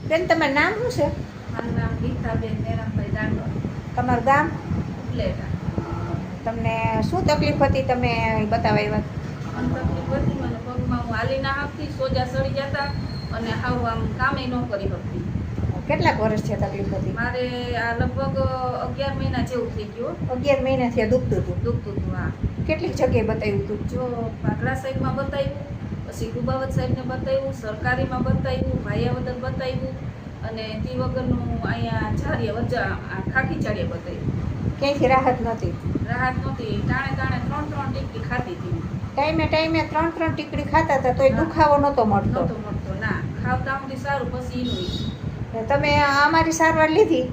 બેન તમારું નામ શું છે? મારું નામ ગીતાબેન મેરામભાઈ દાંડો. તમારું ગામ? ઉપલેટા. તમને શું તકલીફ હતી, તમે બતાવવા આવ્યા? મને તકલીફ હતી, મને પગમાં હું હાલી ના શકતી, સોજા સડી જતા અને હાવ આમ કામે ન કરી શકતી. કેટલાક વર્ષથી આ તકલીફ હતી? મારે આ લગભગ 11 મહિના જેવું થઈ ગયું. 11 મહિનાથી આ દુખતું હતું? દુખતું હતું. હા. કેટલીક જગ્યાએ બતાવ્યું હતું? જો પાઘડા સાહેબમાં બતાવ્યું, પછી કુબાવત સાહેબને બતાવ્યું, સરકારીમાં બતાવ્યું, ભાયાવદર બતાવ્યું અને તે વગરનું અહીંયા ઝારીએ વચ્ચા ખાખી ચાળીએ બતાવ્યું. ક્યાંયથી રાહત નહોતી? રાહત નહોતી. ટાણે 3 ટીકી ખાતી હતી. ટાઈમે 3 ટીકડી ખાતા હતા તોય દુખાવો નહોતો મળતો? નહોતો મળતો. ના, ખાવતા સુધી સારું, પછી એનું તમે અમારી સારવાર લીધી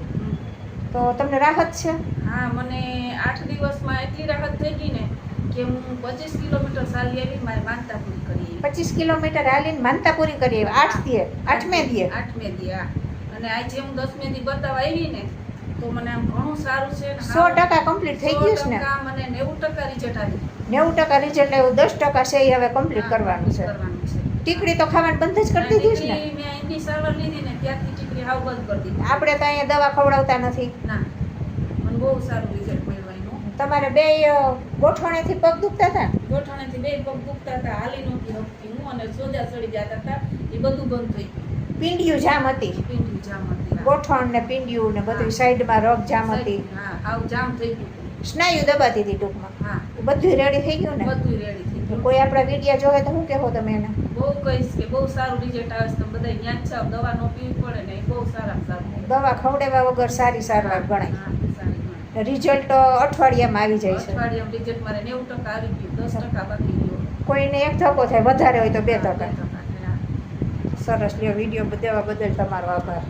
તો તમને રાહત છે? હા, મને 8 દિવસમાં એટલી રાહત થઈ ગઈ ને કે હું 25 કિલોમીટર ચાલી આવી, મારી માનતા પૂરી કરી. 25 કિલોમીટર હાલીને માનતા પૂરી કરી? 8મે દીએ? હા. અને આજે હું 10મે દી બતાવવા આવી ને તો મને આમ ઘણું સારું છે. 100% કમ્પ્લીટ થઈ ગયું છે ને? 100% મને 90% રિઝલ્ટ આવી. 90% રિઝલ્ટ આવ્યું. 10% છે એ હવે કમ્પ્લીટ કરવાનું છે. ટીકડી તો ખાવાનું બંધ જ કરી દીધી છે ને? મેં એની સારવાર લીધી ને ત્યારથી ટીકડી હાવ બંધ કરી દીધી. આપણે તો અહીંયા દવા ખવડાવતા નથી. ના, મને બહુ સારું રિઝલ્ટ મળ્યું એનું. તમારે બે ગોઠવણેથી પગ દુખતા હતા? ગોઠણેથી બે પગ દુખતા હતા, હાલી નહોતી શકતી હું અને સોજા સડી જતા હતા, એ બધું બંધ થઈ ગયું. પિંડિયું જામ હતી? પિંડી જામ હતી. ગોઠણ ને પિંડિયું ને બધું સાઈડમાં રગ જામ હતી? હા, હાવ જામ થઈ ગયું. સ્નાયુ દબાતી હતી ટૂંકમાં? હા. બધું રેડી થઈ ગયું ને? બધું રેડી થઈ ગયું. કોઈ આપણા વિડીયો જોવે તો શું કહેવો તમે એને? બહુ કહીશ કે બહુ સારું રિઝલ્ટ આવે છે. તમે બધા યાદ છે, દવા ન પીવી પડે ને, એ બહુ સારામાં સારું. દવા ખવડાવ્યા વગર સારી સારવાર ગણાય. હા, સારી ગણાય. રિઝલ્ટ અઠવાડિયામાં આવી જાય છે? અઠવાડિયામાં રિઝલ્ટ મારે 90% આવી ગયું, 10% બાકી ગયો. કોઈને 1 ધક્કો થાય, વધારે હોય તો 2 2% ધક્કા. થયા. સરસ લ્યો. વિડીયો દેવા બદલ તમારો આભાર.